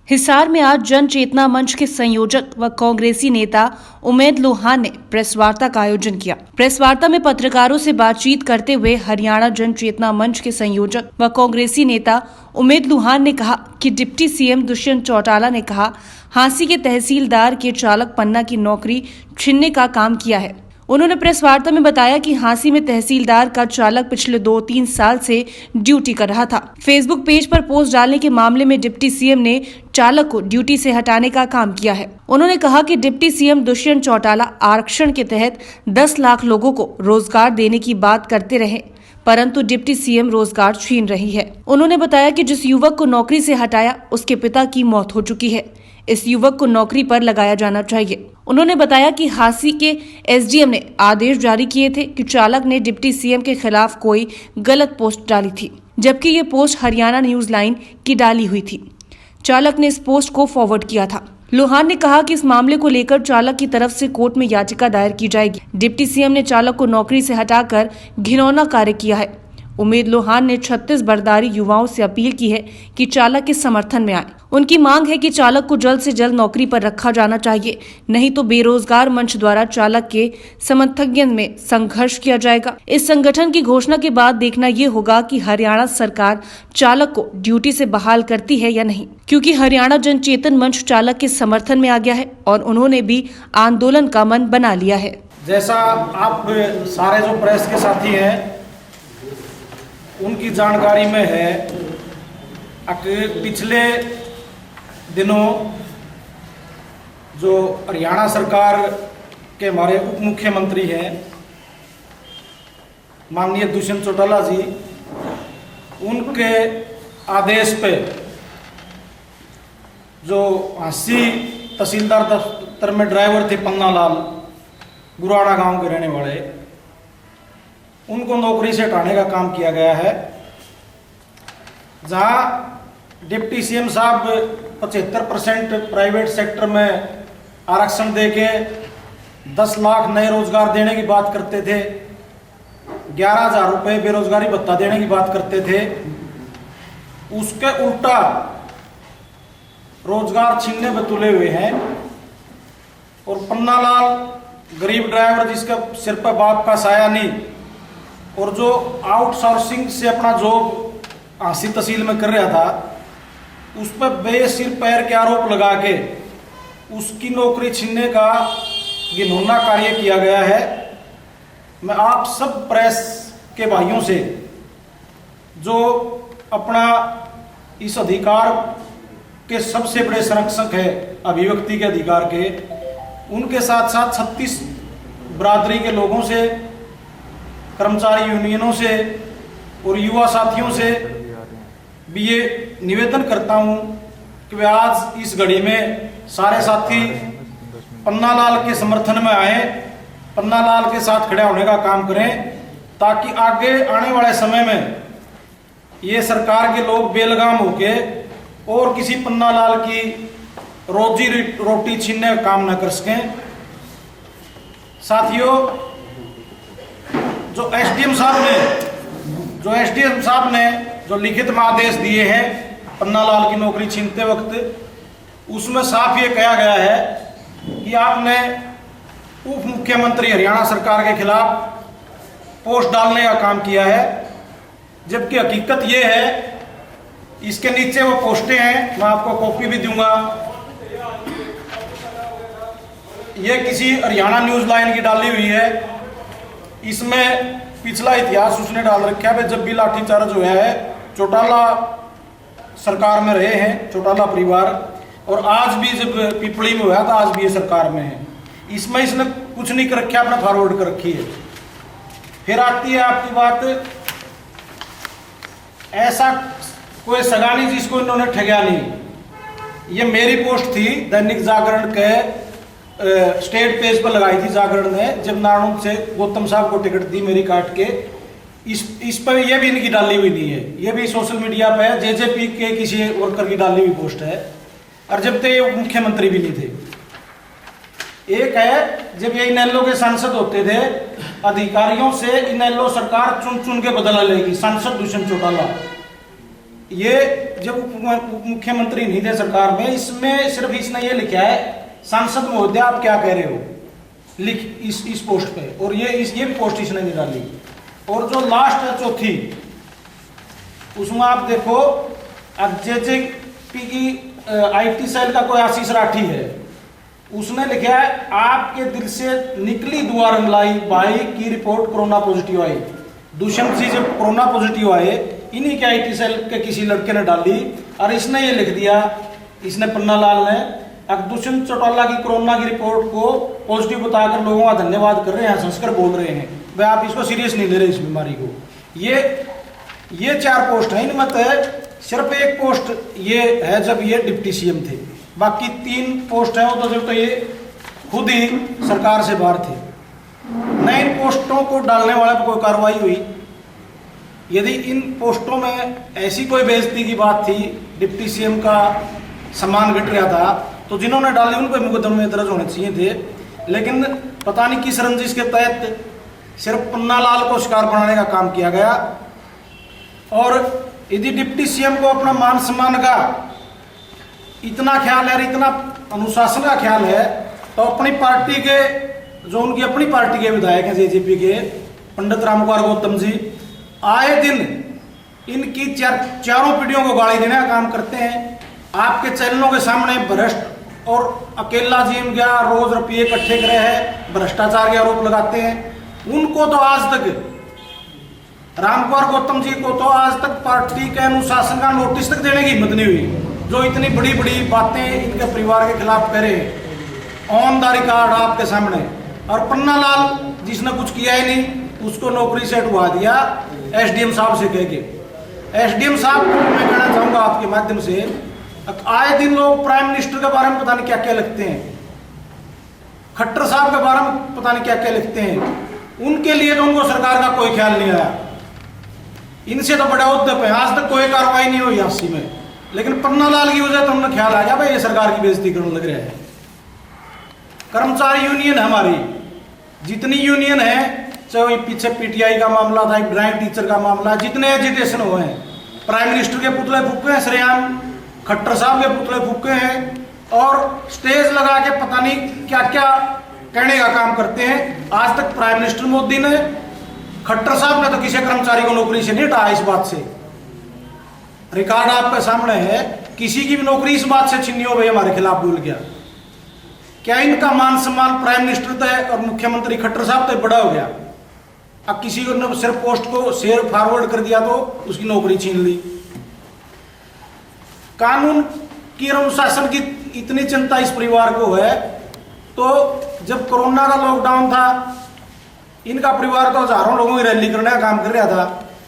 हिसार में आज जन चेतना मंच के संयोजक व कांग्रेसी नेता उमेद लोहान ने प्रेस वार्ता का आयोजन किया। प्रेस वार्ता में पत्रकारों से बातचीत करते हुए हरियाणा जन चेतना मंच के संयोजक व कांग्रेसी नेता उमेद लोहान ने कहा कि डिप्टी सीएम दुष्यंत चौटाला ने कहा हांसी के तहसीलदार के चालक पन्ना की नौकरी छीनने का काम किया है। उन्होंने प्रेस वार्ता में बताया कि हांसी में तहसीलदार का चालक पिछले 2-3 साल से ड्यूटी कर रहा था। फेसबुक पेज पर पोस्ट डालने के मामले में डिप्टी सीएम ने चालक को ड्यूटी से हटाने का काम किया है। उन्होंने कहा कि डिप्टी सीएम दुष्यंत चौटाला आरक्षण के तहत 10 लाख लोगों को रोजगार देने की बात करते रहे, परंतु डिप्टी सीएम रोजगार छीन रही है। उन्होंने बताया कि जिस युवक को नौकरी से हटाया उसके पिता की मौत हो चुकी है, इस युवक को नौकरी पर लगाया जाना चाहिए। उन्होंने बताया कि हांसी के एसडीएम ने आदेश जारी किए थे कि चालक ने डिप्टी सीएम के खिलाफ कोई गलत पोस्ट डाली थी, जबकि ये पोस्ट हरियाणा न्यूज लाइन की डाली हुई थी। चालक ने इस पोस्ट को फॉरवर्ड किया था। लोहान ने कहा कि इस मामले को लेकर चालक की तरफ से कोर्ट में याचिका दायर की जाएगी। डिप्टी सीएम ने चालक को नौकरी से हटाकर घिनौना कार्य किया है। उमेद लोहान ने 36 बर्दारी युवाओं से अपील की है कि चालक के समर्थन में आए। उनकी मांग है कि चालक को जल्द से जल्द नौकरी पर रखा जाना चाहिए, नहीं तो बेरोजगार मंच द्वारा चालक के समर्थन में संघर्ष किया जाएगा। इस संगठन की घोषणा के बाद देखना ये होगा कि हरियाणा सरकार चालक को ड्यूटी से बहाल करती है या नहीं, क्योंकि हरियाणा जन चेतन मंच चालक के समर्थन में आ गया है और उन्होंने भी आंदोलन का मन बना लिया है। जैसा आप सारे जो प्रेस के साथी हैं उनकी जानकारी में है, पिछले दिनों जो हरियाणा सरकार के हमारे उप मुख्यमंत्री हैं माननीय दुष्यंत चौटाला जी, उनके आदेश पे जो हांसी तहसीलदार दफ्तर में ड्राइवर थे पन्ना लाल, गुराड़ा गांव के रहने वाले, उनको नौकरी से हटाने का काम किया गया है। जहां डिप्टी सीएम साहब 75% प्राइवेट सेक्टर में आरक्षण देके 10 लाख नए रोजगार देने की बात करते थे, 11,000 रुपये बेरोजगारी भत्ता देने की बात करते थे, उसके उल्टा रोजगार छीनने में तुले हुए हैं। और पन्ना लाल गरीब ड्राइवर जिसका सिर पर बाप का साया नहीं, और जो आउटसोर्सिंग से अपना जॉब हांसी तहसील में कर रहा था, उस पर बेसिर पैर के आरोप लगा के उसकी नौकरी छीनने का घिनौना कार्य किया गया है। मैं आप सब प्रेस के भाइयों से जो अपना इस अधिकार के सबसे बड़े संरक्षक है अभिव्यक्ति के अधिकार के, उनके साथ साथ 36 बरादरी के लोगों से, कर्मचारी यूनियनों से और युवा साथियों से भी ये निवेदन करता हूं कि वे आज इस घड़ी में सारे साथी पन्ना लाल के समर्थन में आए, पन्ना लाल के साथ खड़े होने का काम करें, ताकि आगे आने वाले समय में ये सरकार के लोग बेलगाम होके और किसी पन्ना लाल की रोजी रोटी छीनने का काम न कर सकें। साथियों, जो एसडीएम साहब ने जो लिखित में आदेश दिए हैं पन्ना लाल की नौकरी छीनते वक्त, उसमें साफ ये कहा गया है कि आपने उप मुख्यमंत्री हरियाणा सरकार के खिलाफ पोस्ट डालने का काम किया है, जबकि हकीकत ये है, इसके नीचे वो पोस्टें हैं, मैं आपको कॉपी भी दूंगा। ये किसी हरियाणा न्यूज लाइन की डाली हुई है, इसमें पिछला इतिहास उसने डाल रखा है। जब भी लाठीचार्ज हुआ है, चौटाला सरकार में रहे हैं चौटाला परिवार, और आज भी जब पिपली में हुआ था, आज भी ये सरकार में है। इसमें इसने कुछ नहीं कर रखा, अपना फॉरवर्ड कर रखी है। फिर आती है आपकी बात, ऐसा कोई सगा नहीं जिसको इन्होंने ठगा नहीं। ये मेरी पोस्ट थी दैनिक जागरण के स्टेट पेज पर लगाई थी जागरण ने, जब नारायण से गौतम साहब को टिकट दी मेरी काट के। इस पर ये भी इनकी डाली हुई नहीं है, ये भी सोशल मीडिया पे जेजेपी के किसी वर्कर की डाली हुई पोस्ट है, और जब तक ये मुख्यमंत्री भी नहीं थे। एक है जब ये इनेलो के सांसद होते थे, अधिकारियों से इनेलो सरकार चुन चुन के बदला लेगी, सांसद दुष्यंत चौटाला। ये जब उप मुख्यमंत्री नहीं थे सरकार में, इसमें सिर्फ इसने ये लिखा है सांसद महोदय आप क्या कह रहे हो, लिख इस पोस्ट पे, और ये भी पोस्ट इसने नहीं डाली। और जो लास्ट है चौथी, उसमें आप देखो जेजेपी की IT सेल का कोई आशीष राठी है, उसने लिखा है आपके दिल से निकली दुआ रंगलाई भाई की रिपोर्ट कोरोना पॉजिटिव आई। दुष्यंत जी जब कोरोना पॉजिटिव आए, इन्हीं के IT सेल के किसी लड़के ने डाली, और इसने ये लिख दिया, इसने पन्नालाल ने, अब दुष्यंत चौटाला की कोरोना की रिपोर्ट को पॉजिटिव बताकर लोगों का धन्यवाद कर रहे हैं, हंसकर बोल रहे हैं, वे आप इसको सीरियस नहीं ले रहे इस बीमारी को। ये 4 पोस्ट है, इनमें तो सिर्फ एक पोस्ट ये है जब ये डिप्टी CM थे, बाकी 3 पोस्ट है वो तो जब तो ये खुद ही सरकार से बाहर थे। न इन पोस्टों को डालने वाले पर कोई कार्रवाई हुई। यदि इन पोस्टों में ऐसी कोई बेइज्जती की बात थी, डिप्टी CM का सम्मान घट रहा था, तो जिन्होंने डाली उन पर मुकदमे दर्ज होने चाहिए थे। लेकिन पता नहीं किस रंजिश के तहत सिर्फ पन्नालाल को शिकार बनाने का काम किया गया। और यदि डिप्टी CM को अपना मान सम्मान का इतना ख्याल है, इतना अनुशासन का ख्याल है, तो अपनी पार्टी के जो उनकी अपनी पार्टी के विधायक हैं जेजेपी के पंडित रामकुमार गौतम जी, आए दिन इनकी चारों पीढ़ियों को गाली देने का काम करते हैं। आपके चैनलों के सामने भ्रष्ट और अकेला जीम गया, रोज रुपये इकट्ठे करे हैं, भ्रष्टाचार के आरोप लगाते हैं। उनको तो आज तक, रामकुमार गौतम जी को तो आज तक पार्टी के अनुशासन का नोटिस तक देने की हिम्मत नहीं हुई, जो इतनी बड़ी बड़ी बातें इनके परिवार के खिलाफ करे ऑन द रिकॉर्ड आपके सामने। और पन्नालाल जिसने कुछ किया ही नहीं, उसको नौकरी से हटवा दिया SDM साहब से कह के। SDM साहब को मैं कहना चाहूंगा आपके माध्यम से, आए दिन लोग प्राइम मिनिस्टर के बारे में पता नहीं क्या क्या लिखते हैं, खट्टर साहब के बारे में पता नहीं क्या क्या लिखते हैं, उनके लिए तो उनको सरकार का कोई ख्याल नहीं आया। इनसे तो बड़ा उद्यम है, आज तक कोई कार्रवाई नहीं हुई आपसी में, लेकिन पन्नालाल की वजह तो हमने ख्याल आ गया भाई ये सरकार की बेइज्जती करने लग रहा है। कर्मचारी यूनियन हमारी जितनी यूनियन है, चाहे पीछे PTI का मामला था, ड्राइंग टीचर का मामला, जितने एजिटेशन हुए हैं, प्राइम मिनिस्टर के पुतले फूके हैं सरेआम, खट्टर साहब के पुतले फूके हैं, और स्टेज लगा के पता नहीं क्या क्या कहने का काम करते हैं। आज तक प्राइम मिनिस्टर मोदी ने, खट्टर साहब ने तो किसी कर्मचारी को नौकरी से नहीं हटाया। इस बात से रिकॉर्ड आपके सामने है, किसी की भी नौकरी इस बात से छीनी हो गई हमारे खिलाफ बोल गया। क्या इनका मान सम्मान प्राइम मिनिस्टर तक और मुख्यमंत्री खट्टर साहब तक बड़ा हो गया? अब किसी को ने सिर्फ पोस्ट को शेयर फॉरवर्ड कर दिया तो उसकी नौकरी छीन ली। कानून की अनुशासन की इतनी चिंता इस परिवार को है, तो जब कोरोना का लॉकडाउन था, इनका परिवार तो हजारों लोगों की रैली करने का काम कर रहा था,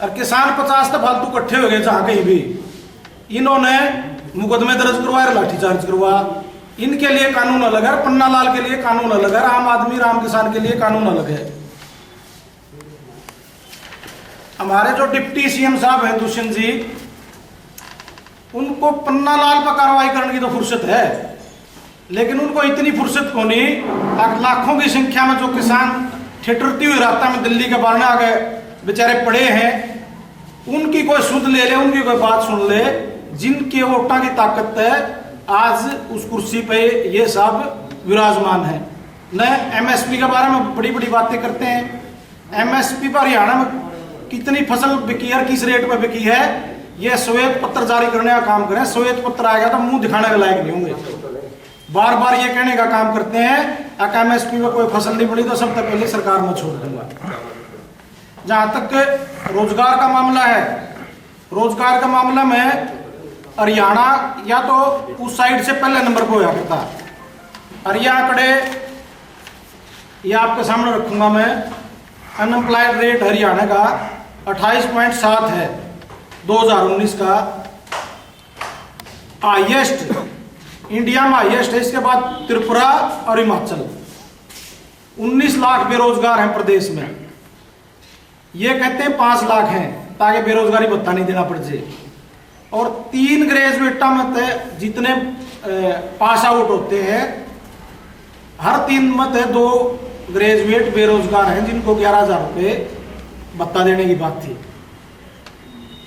और किसान 50 तो फालतू इकट्ठे हो गए जहां कहीं भी, इन्होंने मुकदमे दर्ज करवाए, लाठीचार्ज करवा। इनके लिए कानून अलग है, पन्नालाल के लिए कानून अलग है, आम आदमी राम किसान के लिए कानून अलग है। हमारे जो डिप्टी CM साहब हैं दुष्यंत जी, उनको पन्नालाल पर कार्रवाई करने की तो फुर्सत है, लेकिन उनको इतनी फुर्सत को नहीं। लाखों की संख्या में जो किसान ठिठुरती हुई रास्ता में दिल्ली के बारने आ गए बेचारे पड़े हैं, उनकी कोई सुध ले ले, उनकी कोई बात सुन ले। जिनके वोटा की ताकत है, आज उस कुर्सी पे ये सब विराजमान है। न MSP के बारे में बड़ी बड़ी बातें करते हैं। MSP पर हरियाणा में कितनी फसल बिकी है, किस रेट पर बिकी है, ये श्वेत पत्र जारी करने का काम करें। श्वेत पत्र आएगा तो मुंह दिखाने के लायक नहीं होंगे। बार बार ये कहने का काम करते हैं अगर MSP में कोई फसल नहीं पड़ी तो सबसे पहले सरकार में छोड़ दूंगा। जहां तक रोजगार का मामला है, रोजगार का मामला में हरियाणा या तो उस साइड से पहले नंबर पर होया करता। हरियाणा कड़े ये आपके सामने रखूंगा मैं, अनएम्प्लॉयड रेट हरियाणा का 28.7 है 2019 का, हाईएस्ट इंडिया में हाईएस्ट है। इसके बाद त्रिपुरा और हिमाचल। 19 लाख बेरोजगार हैं प्रदेश में। ये कहते हैं 5 लाख हैं ताकि बेरोजगारी भत्ता नहीं देना पड़ जाए। और 3 ग्रेजुएटा में तो जितने पास आउट होते हैं, हर 3 में तो 2 ग्रेजुएट बेरोजगार हैं जिनको 11,000 रुपये भत्ता देने की बात थी।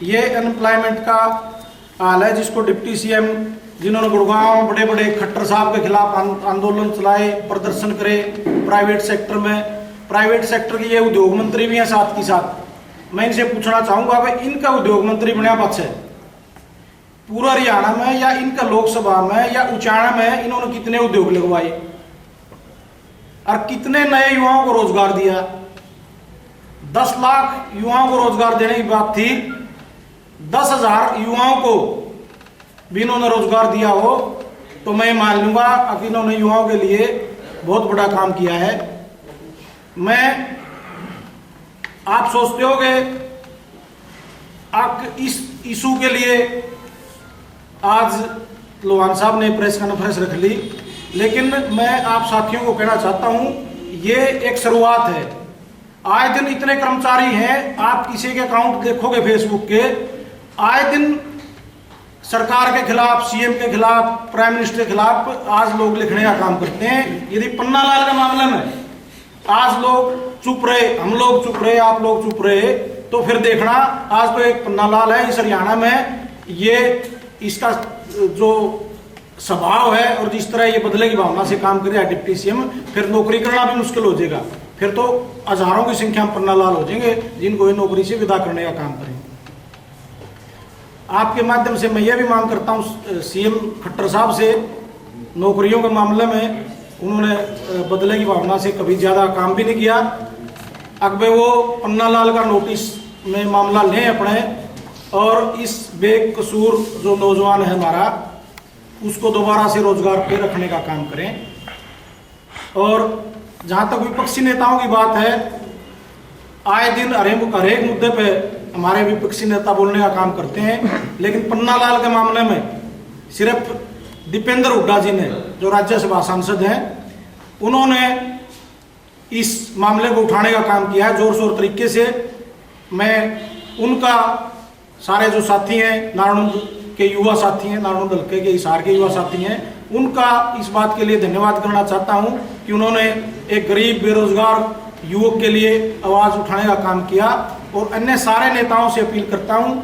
ये अनएम्प्लॉयमेंट का हाल है, जिसको डिप्टी सीएम जिन्होंने गुड़गांव में बड़े बड़े खट्टर साहब के खिलाफ आंदोलन चलाए, प्रदर्शन करे प्राइवेट सेक्टर में, प्राइवेट सेक्टर के ये उद्योग मंत्री भी हैं साथ के साथ। मैं इनसे पूछना चाहूंगा भाई इनका उद्योग मंत्री बनया पक्ष है पूरा हरियाणा में या इनका लोकसभा में या उचाणा में इन्होंने कितने उद्योग लगवाए और कितने नए युवाओं को रोजगार दिया? 10 लाख युवाओं को रोजगार देने की बात थी, 10,000 युवाओं को भी इन्होंने रोजगार दिया हो तो मैं मान लूंगा कि इन्होंने युवाओं के लिए बहुत बड़ा काम किया है। मैं आप सोचते होंगे आप इस इशू के लिए आज लोहान साहब ने प्रेस कॉन्फ्रेंस रख ली, लेकिन मैं आप साथियों को कहना चाहता हूं ये एक शुरुआत है। आए दिन इतने कर्मचारी हैं, आप किसी के अकाउंट देखोगे फेसबुक के, आए दिन सरकार के खिलाफ, सीएम के खिलाफ, प्राइम मिनिस्टर के खिलाफ आज लोग लिखने का काम करते हैं। यदि पन्नालाल के मामले में आज लोग चुप रहे, हम लोग चुप रहे, आप लोग चुप रहे, तो फिर देखना आज तो एक पन्नालाल है इस हरियाणा में, ये इसका जो स्वभाव है और जिस तरह ये बदले की भावना से काम करे डिप्टी सीएम, फिर नौकरी करना भी मुश्किल हो जाएगा। फिर तो हजारों की संख्या में पन्नालाल हो जाएंगे जिनको ये नौकरी से विदा करने का काम करेंगे। आपके माध्यम से मैं ये भी मांग करता हूँ सीएम खट्टर साहब से, नौकरियों के मामले में उन्होंने बदले की भावना से कभी ज़्यादा काम भी नहीं किया। अगर वो पन्नालाल का नोटिस में मामला लें अपने और इस बेकसूर जो नौजवान है हमारा उसको दोबारा से रोजगार पे रखने का काम करें। और जहाँ तक विपक्षी नेताओं की बात है, आए दिन हरेक मुद्दे पे हमारे विपक्षी नेता बोलने का काम करते हैं, लेकिन पन्नालाल के मामले में सिर्फ दीपेंद्र हुड्डा जी ने, जो राज्यसभा सांसद हैं, उन्होंने इस मामले को उठाने का काम किया है जोर शोर तरीके से। मैं उनका सारे जो साथी हैं, नारायण के युवा साथी हैं, नारायण हल्के के हिसार के युवा साथी हैं, उनका इस बात के लिए धन्यवाद करना चाहता हूं कि उन्होंने एक गरीब बेरोजगार युवक के लिए आवाज उठाने का काम किया। और अन्य सारे नेताओं से अपील करता हूं,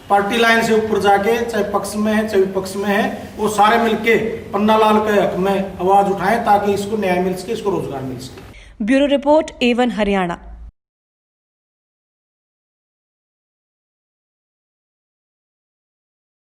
पार्टी लाइन से ऊपर जाके, चाहे पक्ष में है चाहे विपक्ष में है, वो सारे मिलके पन्नालाल के हक में आवाज उठाएं ताकि इसको न्याय मिल सके, इसको रोजगार मिल सके। Bureau report A1 Haryana.